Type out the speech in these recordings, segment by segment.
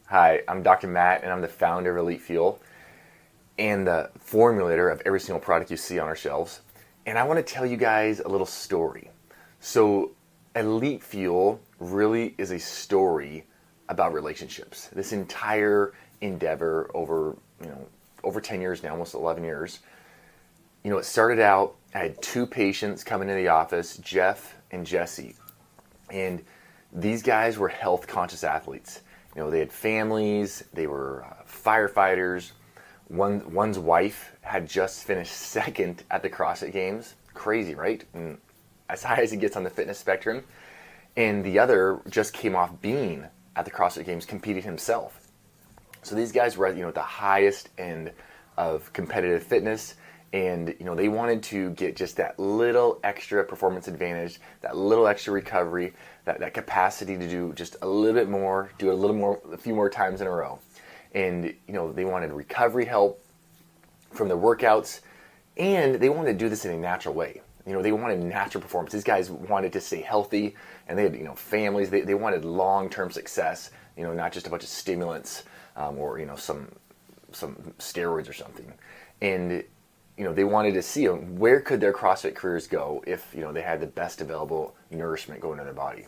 Hi, I'm Dr. Matt, and I'm the founder of Elite Fuel and the formulator of every single product you see on our shelves. And I want to tell you guys a little story. So, Elite Fuel really is a story about relationships. This entire endeavor over 10 years now, almost 11 years. It started out, I had two patients come into the office, Jeff and Jesse. And these guys were health conscious athletes. They had families, they were firefighters. One's wife had just finished second at the CrossFit Games. Crazy, right? And as high as it gets on the fitness spectrum. And the other just came off being at the CrossFit Games, competing himself. So these guys were at the highest end of competitive fitness. And they wanted to get just that little extra performance advantage, that little extra recovery, that capacity to do just a little bit more, do a few more times in a row. And they wanted recovery help from the workouts, and they wanted to do this in a natural way. They wanted natural performance. These guys wanted to stay healthy, and they had families. They wanted long-term success. Not just a bunch of stimulants or some steroids or something. And they wanted to see where could their CrossFit careers go if they had the best available nourishment going to their body.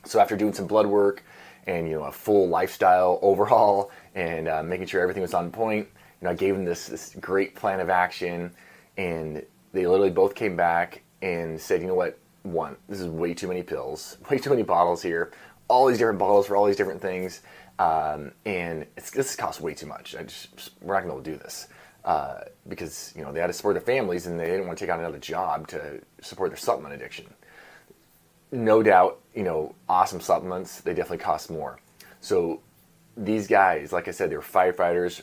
So after doing some blood work and a full lifestyle overhaul and making sure everything was on point, I gave them this great plan of action, and they literally both came back and said, one, this is way too many pills, way too many bottles here, all these different bottles for all these different things, and this costs way too much. We're not going to be able to do this. Because they had to support their families and they didn't want to take on another job to support their supplement addiction. No doubt, awesome supplements, they definitely cost more. So these guys, like I said, they were firefighters.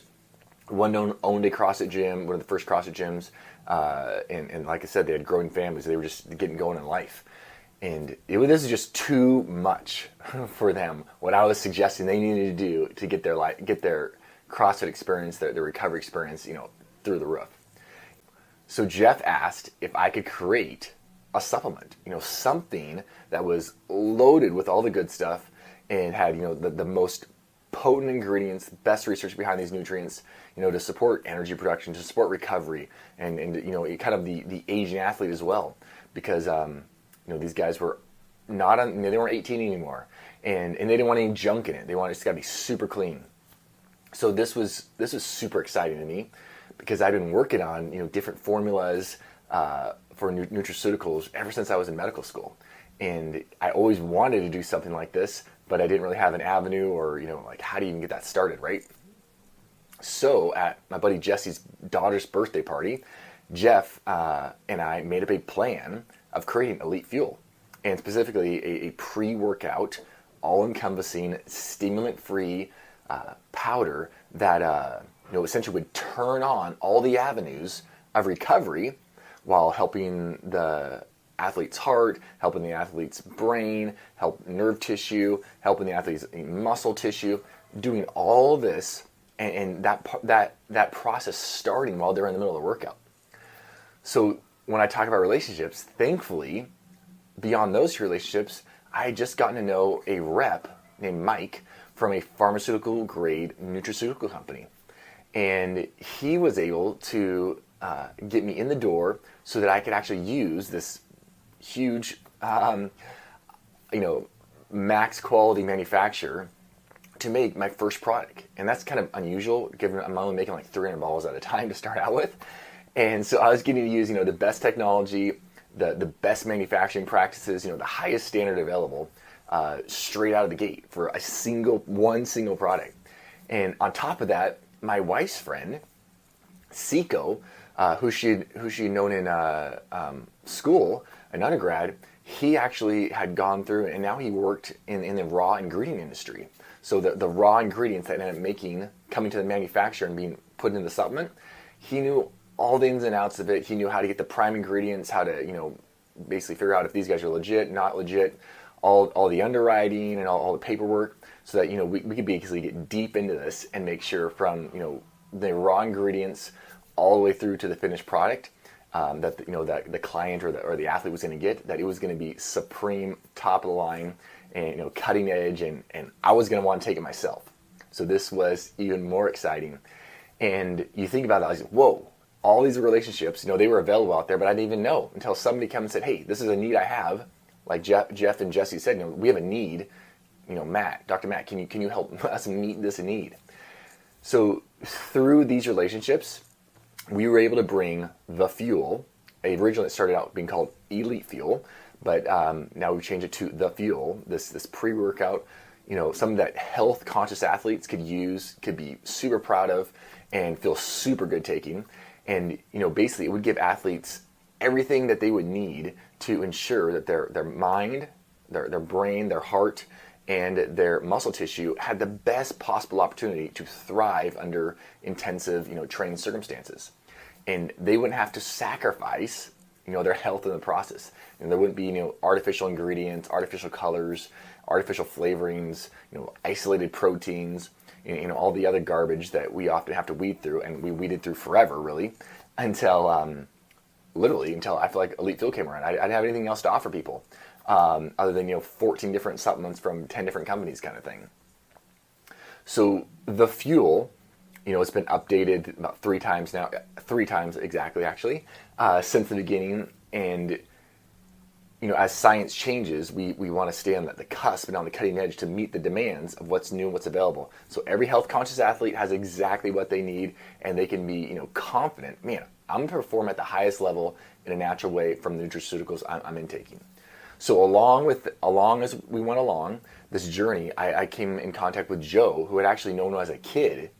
One owned a CrossFit gym, one of the first CrossFit gyms, and like I said, they had growing families. They were just getting going in life. And this is just too much for them. What I was suggesting they needed to do to get their CrossFit experience, their recovery experience, through the roof. So Jeff asked if I could create a supplement, something that was loaded with all the good stuff and had, the most potent ingredients, best research behind these nutrients, to support energy production, to support recovery, and kind of the aging athlete as well, because these guys were not on, they weren't 18 anymore, and they didn't want any junk in it. They wanted it's got to be super clean. So this was super exciting to me because I've been working on different formulas for nutraceuticals ever since I was in medical school, and I always wanted to do something like this, but I didn't really have an avenue or how do you even get that started, right? So at my buddy Jesse's daughter's birthday party, Jeff and I made up a plan of creating Elite Fuel, and specifically a pre-workout, all-encompassing, stimulant-free powder that essentially would turn on all the avenues of recovery while helping the athlete's heart, helping the athlete's brain, help nerve tissue, helping the athlete's muscle tissue, doing all this and that process starting while they're in the middle of the workout. So when I talk about relationships, thankfully, beyond those two relationships, I had just gotten to know a rep named Mike from a pharmaceutical grade nutraceutical company. And he was able to get me in the door so that I could actually use this huge, max quality manufacturer to make my first product. And that's kind of unusual given I'm only making like 300 bottles at a time to start out with. And so I was getting to use, the best technology, the best manufacturing practices, the highest standard available, straight out of the gate for one single product. And on top of that, my wife's friend, Siko, who she'd known in school, an undergrad, he actually had gone through, and now he worked in the raw ingredient industry. So the raw ingredients that ended up coming to the manufacturer and being put in the supplement, he knew all the ins and outs of it. He knew how to get the prime ingredients, how to, basically figure out if these guys are legit, not legit, all the underwriting and all the paperwork, so that, we could basically get deep into this and make sure from, the raw ingredients all the way through to the finished product, that the client or the athlete was going to get, that it was going to be supreme, top of the line, and cutting edge, and I was going to want to take it myself. So this was even more exciting. And you think about that, I was like, whoa, all these relationships, they were available out there, but I didn't even know until somebody came and said, hey, this is a need I have. Like Jeff and Jesse said, we have a need. Dr. Matt, can you help us meet this need? So through these relationships, we were able to bring the fuel. Originally, it started out being called Elite Fuel, but now we've changed it to the Fuel. This pre-workout, something that health-conscious athletes could use, could be super proud of, and feel super good taking. And basically, it would give athletes everything that they would need to ensure that their mind, their brain, their heart, and their muscle tissue had the best possible opportunity to thrive under intensive, training circumstances. And they wouldn't have to sacrifice, their health in the process. And there wouldn't be, artificial ingredients, artificial colors, artificial flavorings, isolated proteins, all the other garbage that we often have to weed through, and we weeded through forever, really, until I feel like Elite Fuel came around. I didn't have anything else to offer people. Other than 14 different supplements from 10 different companies kind of thing. So the fuel, it's been updated about 3 times now, 3 times exactly actually, since the beginning. And as science changes, we want to stay on the cusp and on the cutting edge to meet the demands of what's new and what's available. So every health conscious athlete has exactly what they need, and they can be confident, man, I'm going to perform at the highest level in a natural way from the nutraceuticals I'm intaking. So along as we went along this journey, I came in contact with Joe, who had actually known as a kid.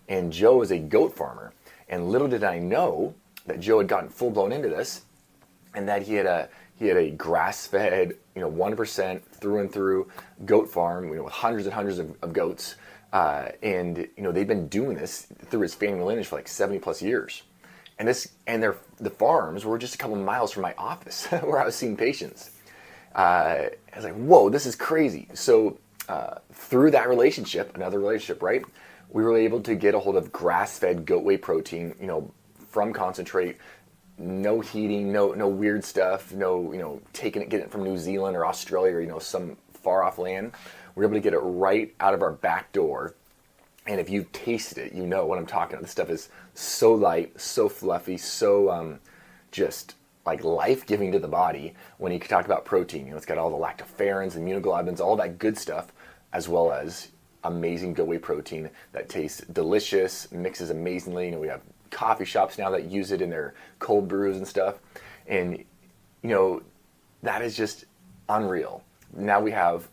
And Joe is a goat farmer. And little did I know that Joe had gotten full blown into this, and that he had a grass-fed, 1% through and through goat farm, with hundreds and hundreds of goats. And they've been doing this through his family lineage for like 70 plus years. And the farms were just a couple of miles from my office where I was seeing patients. I was like, whoa, this is crazy. So through that relationship, another relationship, right, we were able to get a hold of grass-fed goat whey protein, from concentrate, no heating, no weird stuff, getting it from New Zealand or Australia or, some far-off land. We were able to get it right out of our back door. And if you've tasted it, you know what I'm talking about. This stuff is so light, so fluffy, so just like life-giving to the body. When you talk about protein, it's got all the lactoferrins, immunoglobulins, all that good stuff, as well as amazing goat whey protein that tastes delicious, mixes amazingly. We have coffee shops now that use it in their cold brews and stuff. And, that is just unreal. Now we have,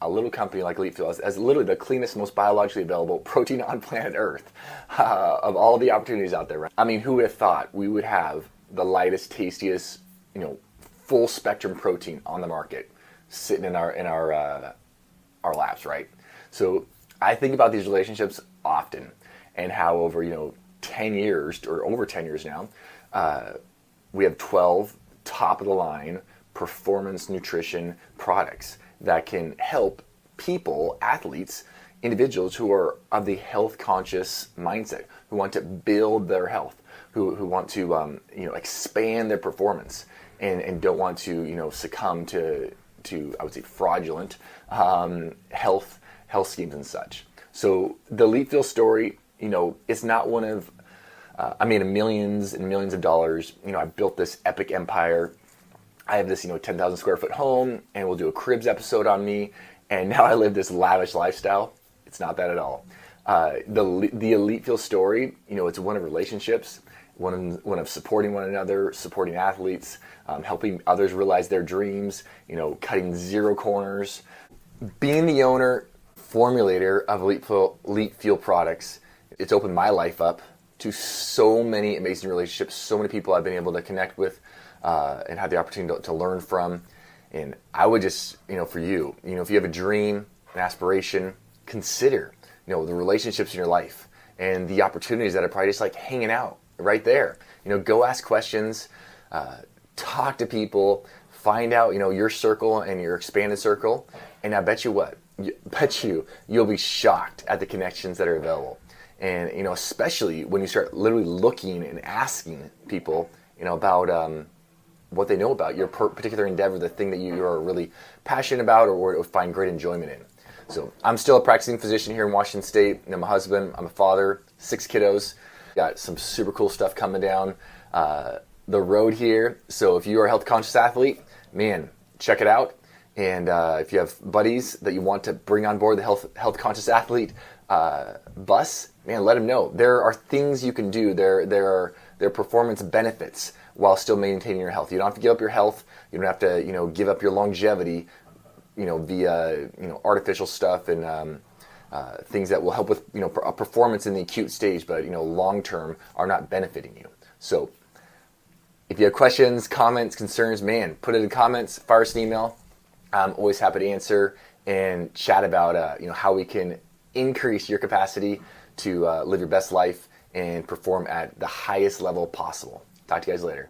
a little company like Elite Fuel as literally the cleanest, most biologically available protein on planet Earth of all the opportunities out there. Right? I mean, who would have thought we would have the lightest, tastiest, full spectrum protein on the market sitting in our laps, right? So I think about these relationships often, and how over 10 years or over 10 years now, we have 12 top of the line performance nutrition products that can help people, athletes, individuals who are of the health conscious mindset, who want to build their health, who want to expand their performance, and don't want to succumb to I would say fraudulent health schemes and such. So the Elite Fuel story, it's not one of I made millions and millions of dollars. I built this epic empire. I have this 10,000 square foot home, and we'll do a Cribs episode on me. And now I live this lavish lifestyle. It's not that at all. The Elite Fuel story, it's one of relationships, one of supporting one another, supporting athletes, helping others realize their dreams, cutting zero corners. Being the owner, formulator of Elite Fuel products, it's opened my life up to so many amazing relationships, so many people I've been able to connect with and have the opportunity to learn from. And I would just, for you, if you have a dream, an aspiration, consider, the relationships in your life and the opportunities that are probably just like hanging out right there. Go ask questions, talk to people, find out, your circle and your expanded circle. And I bet you what, you'll be shocked at the connections that are available. And, especially when you start literally looking and asking people, about what they know about your particular endeavor, the thing that you are really passionate about or find great enjoyment in. So I'm still a practicing physician here in Washington State. I'm a husband, I'm a father, 6 kiddos. Got some super cool stuff coming down the road here. So if you are a health conscious athlete, man, check it out. And if you have buddies that you want to bring on board the health conscious athlete bus, man, let them know. There are things you can do. There are performance benefits while still maintaining your health. You don't have to give up your health. You don't have to give up your longevity via artificial stuff and things that will help with a performance in the acute stage, but long term are not benefiting you. So if you have questions, comments, concerns, man, put it in the comments, fire us an email. I'm always happy to answer and chat about how we can increase your capacity to live your best life and perform at the highest level possible. Talk to you guys later.